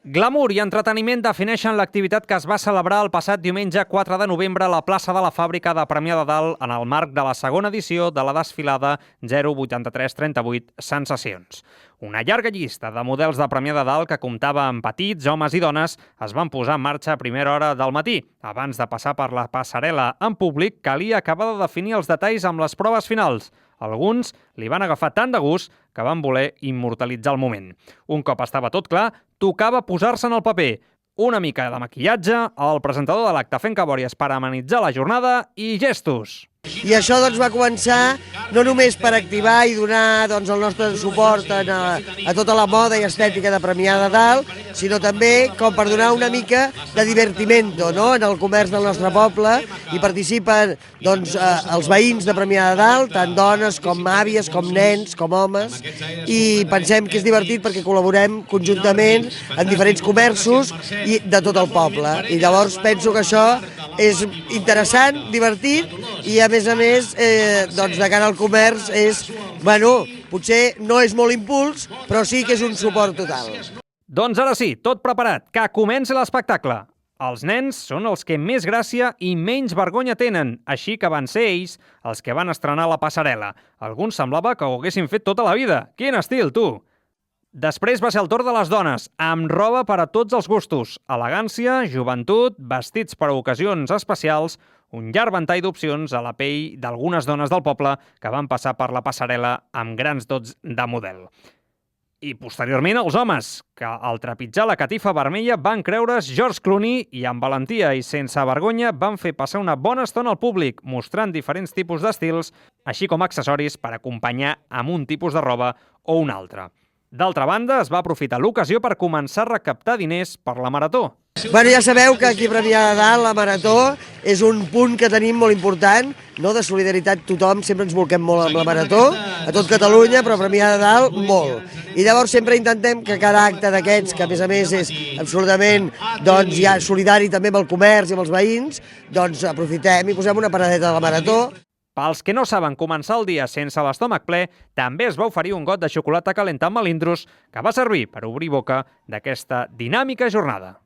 Glamour i entreteniment defineixen l'activitat que es va celebrar el passat diumenge 4 de novembre a la plaça de la Fàbrica de Premià de Dalt en el marc de la segona edició de la desfilada 08338 Sensacions. Una llarga llista de models de Premià de Dalt que comptava amb petits, homes i dones es van posar en marxa a primera hora del matí. Abans de passar per la passarel·la en públic, calia acabar de definir els detalls amb les proves finals. Alguns li van agafar tant de gust que van voler immortalitzar el moment. Un cop estava tot clar, tocava posar-se en el paper. Una mica de maquillatge, el presentador de l'acte fent cabòries per amenitzar la jornada i gestos. I això va començar no només per activar i donar el nostre suport a tota la moda i estètica de Premià de Dalt, sinó també com per donar una mica de divertimento en el comerç del nostre poble. Hi participen els veïns de Premià de Dalt, tant dones com àvies, com nens, com homes, i pensem que és divertit perquè col·laborem conjuntament en diferents comerços de tot el poble. I llavors penso que això és interessant, divertit, i a més, de cara al comerç potser no és molt impuls, però sí que és un suport total. Doncs ara sí, tot preparat, que comenci l'espectacle. Els nens són els que més gràcia i menys vergonya tenen, així que van ser ells els que van estrenar la passarel·la. Alguns semblava que ho haguessin fet tota la vida. Quin estil, tu! Després va ser el torn de les dones, amb roba per a tots els gustos. Elegància, joventut, vestits per a ocasions especials, un llarg ventall d'opcions a la pell d'algunes dones del poble que van passar per la passarel·la amb grans dots de model. I posteriorment els homes, que al trepitjar la catifa vermella van creure's George Clooney i amb valentia i sense vergonya van fer passar una bona estona al públic, mostrant diferents tipus d'estils, així com accessoris per acompanyar amb un tipus de roba o un altre. D'altra banda, es va aprofitar l'ocasió per començar a recaptar diners per la Marató. Ja sabeu que aquí a Premià de Dalt la Marató és un punt que tenim molt important, de solidaritat. Tothom sempre ens volquem molt amb la Marató, a tot Catalunya, però a Premià de Dalt molt. I llavors sempre intentem que cada acte d'aquests, que a més és absolutament solidari també amb el comerç i amb els veïns, aprofitem i posem una paradeta de la Marató. Pels que no saben començar el dia sense l'estómac ple, també es va oferir un got de xocolata calenta amb melindros que va servir per obrir boca d'aquesta dinàmica jornada.